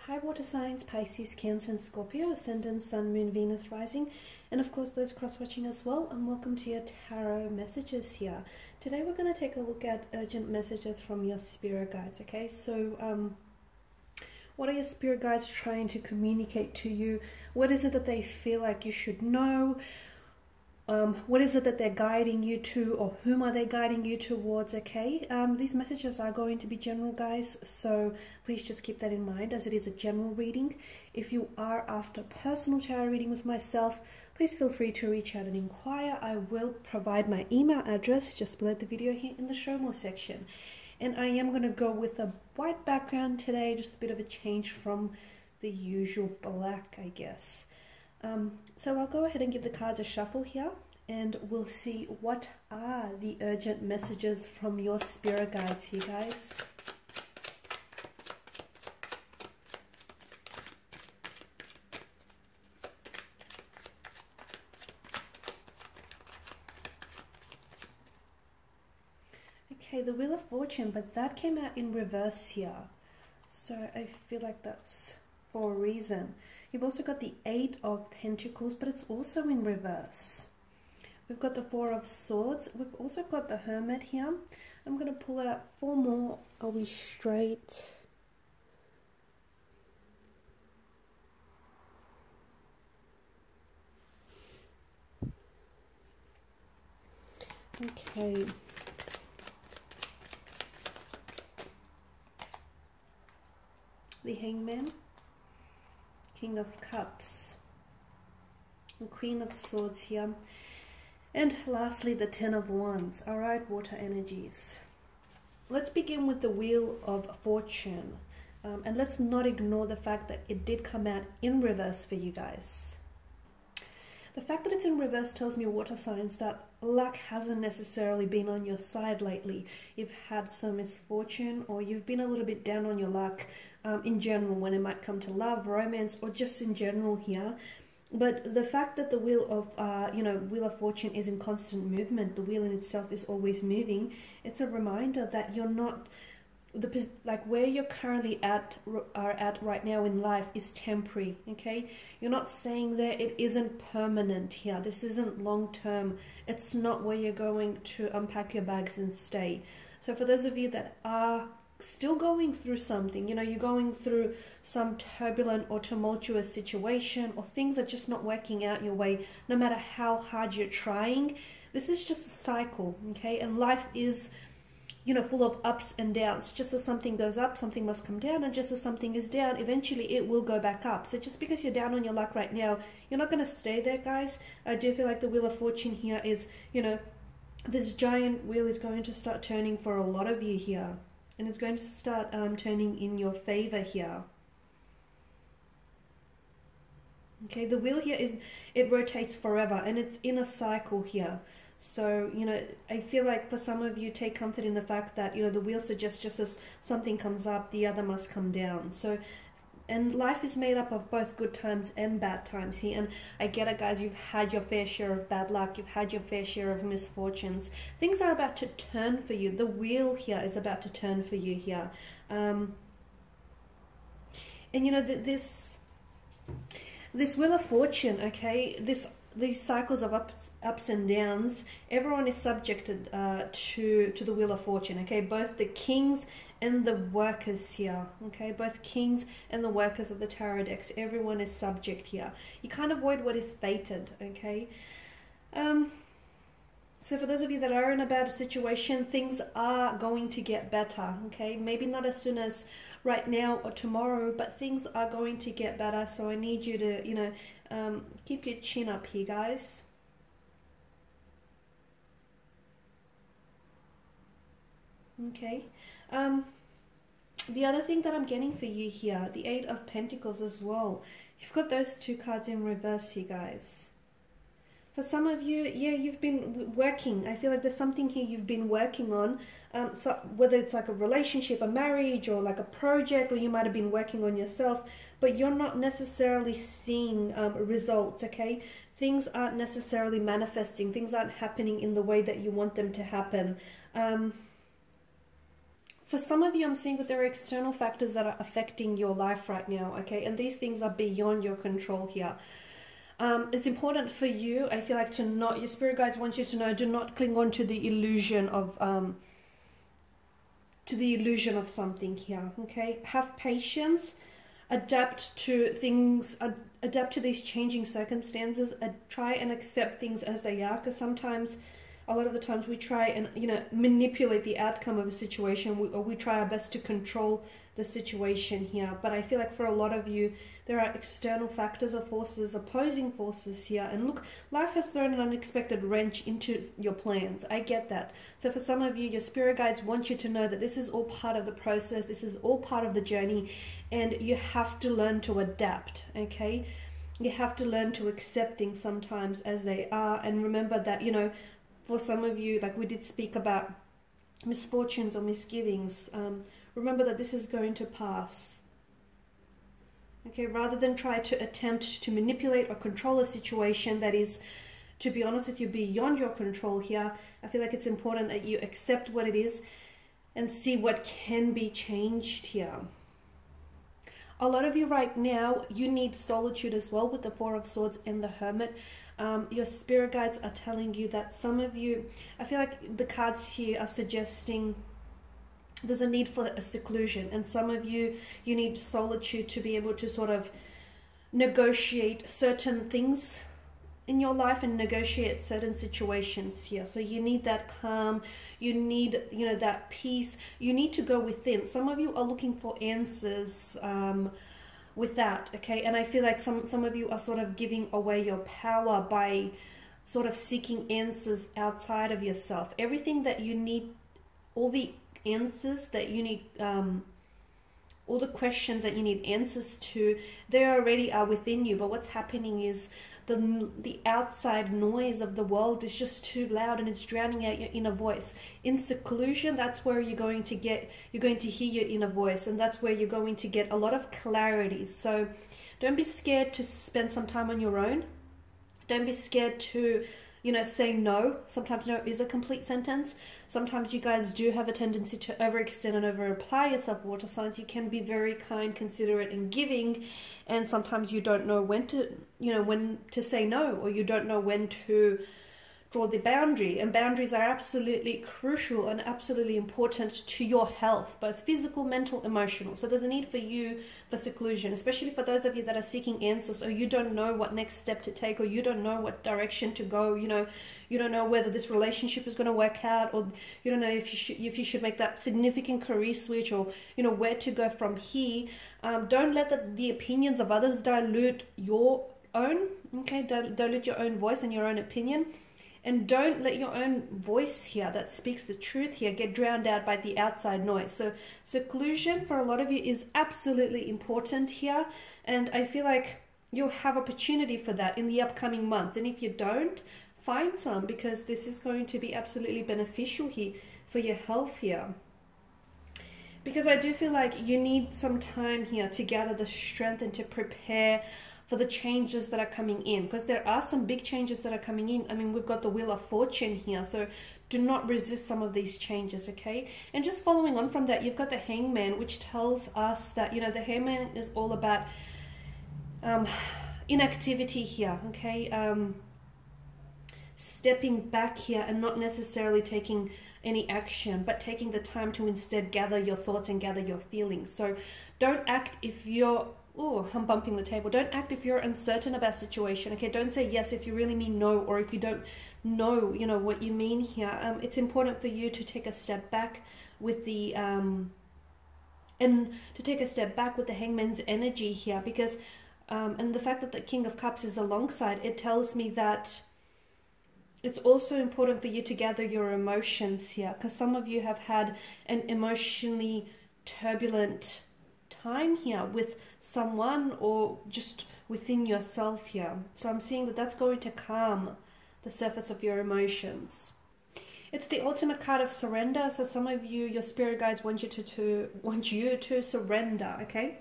Hi water signs, Pisces, Cancer and Scorpio, Ascendant, Sun, Moon, Venus, Rising, and of course those cross-watching as well, and welcome to your tarot messages here. Today we're going to take a look at urgent messages from your spirit guides, okay? So what are your spirit guides trying to communicate to you? What is it that they feel like you should know? What is it that they're guiding you to, or whom are they guiding you towards, okay? These messages are going to be general, guys, so please just keep that in mind as it is a general reading. If you are after personal tarot reading with myself, please feel free to reach out and inquire. I will provide my email address just below the video here in the show more section. And I am going to go with a white background today, just a bit of a change from the usual black, I guess. So I'll go ahead and give the cards a shuffle here, and we'll see what are the urgent messages from your spirit guides here, guys. Okay, the Wheel of Fortune, but that came out in reverse here. So I feel like that's for a reason. You've also got the Eight of Pentacles, but it's also in reverse. We've got the Four of Swords. We've also got the Hermit here. I'm going to pull out four more. Are we straight? Okay. The Hangman, King of Cups, and Queen of Swords here, and lastly the Ten of Wands. All right, water energies. Let's begin with the Wheel of Fortune, and let's not ignore the fact that it did come out in reverse for you guys. The fact that it's in reverse tells me, water signs, that luck hasn't necessarily been on your side lately. You've had some misfortune, or you've been a little bit down on your luck in general when it might come to love, romance, or just in general here. But the fact that the Wheel of, Wheel of Fortune is in constant movement, the wheel in itself is always moving, it's a reminder that you're not, like where you're currently at right now in life is temporary, okay? You're not saying that it isn't permanent here. This isn't long term. It's not where you're going to unpack your bags and stay. So for those of you that are still going through something, you know, you're going through some turbulent or tumultuous situation, or things are just not working out your way, no matter how hard you're trying, this is just a cycle, okay? And life is, you know, full of ups and downs. Just as something goes up, something must come down, and just as something is down, eventually it will go back up. So just because you're down on your luck right now, you're not going to stay there, guys. I do feel like the Wheel of Fortune here is, you know, this giant wheel is going to start turning for a lot of you here, and it's going to start turning in your favor here. Okay, the wheel here is, it rotates forever, and it's in a cycle here. So, you know, I feel like for some of you, take comfort in the fact that, you know, the wheel suggests just as something comes up, the other must come down. So, and life is made up of both good times and bad times here. And I get it, guys, you've had your fair share of bad luck. You've had your fair share of misfortunes. Things are about to turn for you. The wheel here is about to turn for you here. And, you know, this Wheel of Fortune, okay, these cycles of ups and downs, everyone is subjected to the Wheel of Fortune, okay? Both the kings and the workers here, okay? Both kings and the workers of the tarot decks, everyone is subject here. You can't avoid what is fated, okay? So for those of you that are in a bad situation, things are going to get better, okay? Maybe not as soon as right now or tomorrow, but things are going to get better. So I need you to, you know, keep your chin up here, guys. Okay. The other thing that I'm getting for you here, the Eight of Pentacles as well. You've got those two cards in reverse here, guys. For some of you, yeah, you've been working. I feel like there's something here you've been working on. So whether it's like a relationship, a marriage, or like a project, or you might have been working on yourself, but you're not necessarily seeing results, okay? Things aren't necessarily manifesting. Things aren't happening in the way that you want them to happen. for some of you, I'm seeing that there are external factors that are affecting your life right now, okay? And these things are beyond your control here. It's important for you, I feel like, to not, your spirit guides want you to know, do not cling on to the illusion of something here, okay? Have patience, adapt to things, adapt to these changing circumstances, try and accept things as they are, because sometimes, a lot of the times, we try and, you know, manipulate the outcome of a situation, or we try our best to control the situation here. But I feel like for a lot of you, there are external factors or forces, opposing forces here. And look, life has thrown an unexpected wrench into your plans. I get that. So for some of you, your spirit guides want you to know that this is all part of the process. This is all part of the journey. And you have to learn to adapt, okay? You have to learn to accept things sometimes as they are. And remember that, you know, for some of you, like we did speak about misfortunes or misgivings, remember that this is going to pass. Okay, rather than try to attempt to manipulate or control a situation that is, to be honest with you, beyond your control here, I feel like it's important that you accept what it is and see what can be changed here. A lot of you right now, you need solitude as well with the Four of Swords and the Hermit. Your spirit guides are telling you that some of you, I feel like the cards here are suggesting there's a need for a seclusion, and some of you, you need solitude to be able to sort of negotiate certain things in your life and negotiate certain situations here. So you need that calm, you need, you know, that peace, you need to go within. Some of you are looking for answers with that, okay? And I feel like some of you are sort of giving away your power by sort of seeking answers outside of yourself. Everything that you need, all the answers that you need, all the questions that you need answers to, they already are within you. But what's happening is the outside noise of the world is just too loud and it's drowning out your inner voice. In seclusion, that's where you're going to hear your inner voice, and that's where you're going to get a lot of clarity. So don't be scared to spend some time on your own. Don't be scared to, you know, say no. Sometimes no is a complete sentence. Sometimes you guys do have a tendency to overextend and over-apply yourself, water signs. You can be very kind, considerate, and giving, and sometimes you don't know when to, you know, when to say no, or you don't know when to draw the boundary. And boundaries are absolutely crucial and absolutely important to your health, both physical, mental, emotional. So there's a need for you for seclusion, especially for those of you that are seeking answers, or you don't know what next step to take, or you don't know what direction to go. You know, you don't know whether this relationship is going to work out, or you don't know if you should make that significant career switch, or you know where to go from here. Don't let the opinions of others dilute your own. Okay, dilute your own voice and your own opinion. And don't let your own voice here that speaks the truth here get drowned out by the outside noise. So seclusion for a lot of you is absolutely important here. And I feel like you'll have opportunity for that in the upcoming months. And if you don't, find some, because this is going to be absolutely beneficial here for your health here. Because I do feel like you need some time here to gather the strength and to prepare for the changes that are coming in, because there are some big changes that are coming in. I mean, we've got the Wheel of Fortune here, so do not resist some of these changes, okay? And just following on from that, you've got the Hangman, which tells us that, you know, the Hangman is all about inactivity here, okay? Stepping back here and not necessarily taking any action, but taking the time to instead gather your thoughts and gather your feelings. So don't act if you're, oh, I'm bumping the table. Don't act if you're uncertain about a situation, okay? Don't say yes if you really mean no, or if you don't know, you know, what you mean here. It's important for you to take a step back with the, and to take a step back with the Hangman's energy here, because, and the fact that the King of Cups is alongside, it tells me that it's also important for you to gather your emotions here, because some of you have had an emotionally turbulent time here with someone or just within yourself here. So I'm seeing that that's going to calm the surface of your emotions. It's the ultimate card of surrender. So some of you, your spirit guides want you to surrender, okay?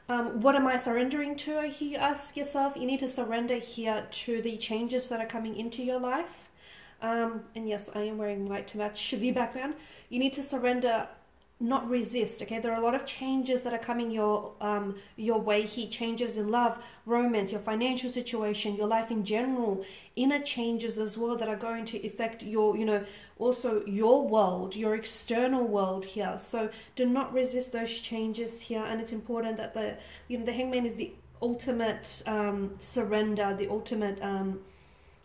What am I surrendering to? You ask yourself. You need to surrender here to the changes that are coming into your life. And yes, I am wearing white to match the background. You need to surrender not resist. Okay, there are a lot of changes that are coming your way here. Changes in love, romance, your financial situation, your life in general, inner changes as well that are going to affect your, also your world, your external world here. So do not resist those changes here. And it's important that the Hangman is the ultimate surrender, the ultimate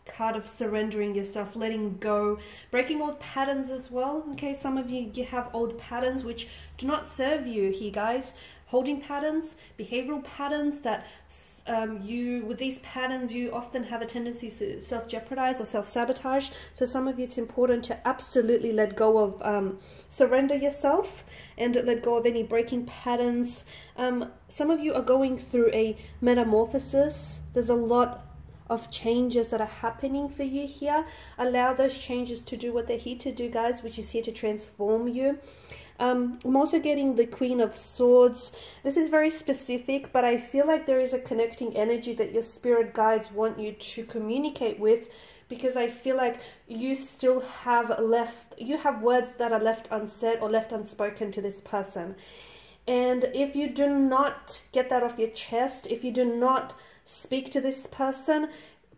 card of surrendering yourself, letting go, breaking old patterns as well. Okay, some of you have old patterns which do not serve you here, guys. Holding patterns, behavioral patterns that with these patterns you often have a tendency to self-jeopardize or self-sabotage. So some of you, it's important to absolutely let go of surrender yourself and let go of any breaking patterns. Some of you are going through a metamorphosis. There's a lot of changes that are happening for you here. Allow those changes to do what they're here to do, guys, which is here to transform you. I'm also getting the Queen of Swords. This is very specific, but I feel like there is a connecting energy that your spirit guides want you to communicate with, because I feel like you still have words that are left unsaid or left unspoken to this person. And if you do not get that off your chest, if you do not speak to this person,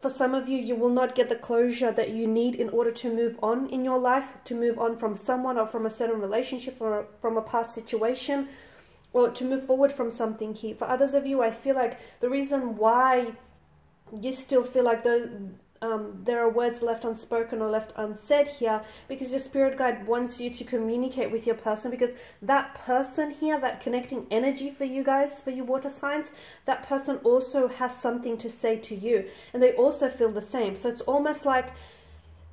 for some of you, you will not get the closure that you need in order to move on in your life, to move on from someone or from a certain relationship or from a past situation, or to move forward from something here. For others of you, I feel like the reason why you still feel like there are words left unspoken or left unsaid here, because your spirit guide wants you to communicate with your person, because that person here, that connecting energy for you guys, for you water signs, that person also has something to say to you, and they also feel the same. So it's almost like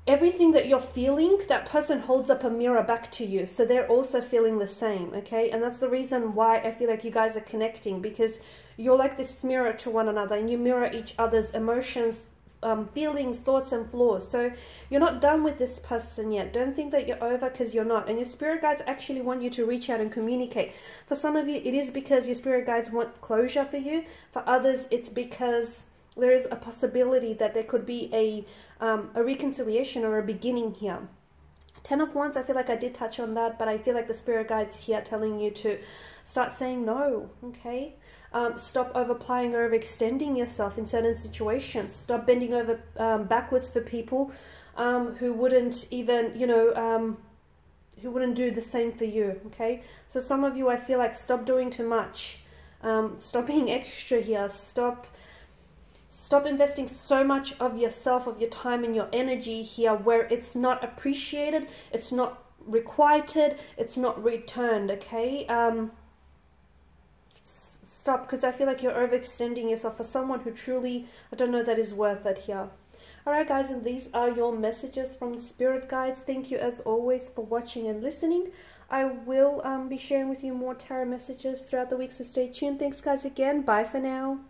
everything that you're feeling, that person holds up a mirror back to you, so they're also feeling the same. Okay, and that's the reason why I feel like you guys are connecting, because you're like this mirror to one another, and you mirror each other's emotions, feelings, thoughts, and flaws. So you're not done with this person yet. Don't think that you're over, because you're not. And your spirit guides actually want you to reach out and communicate. For some of you, it is because your spirit guides want closure for you. For others, it's because there is a possibility that there could be a reconciliation or a beginning here. 10 of Wands, I feel like I did touch on that, but I feel like the spirit guides here telling you to start saying no. Okay, stop over-applying or overextending yourself in certain situations. Stop bending over backwards for people who wouldn't even, who wouldn't do the same for you. Okay, so some of you, I feel like, stop doing too much. Stop being extra here. Stop investing so much of yourself, of your time and your energy here where it's not appreciated, it's not requited, it's not returned. Okay, stop, because I feel like you're overextending yourself for someone who truly, I don't know, that is worth it here. Alright guys, and these are your messages from the spirit guides. Thank you as always for watching and listening. I will be sharing with you more tarot messages throughout the week, so stay tuned. Thanks guys again. Bye for now.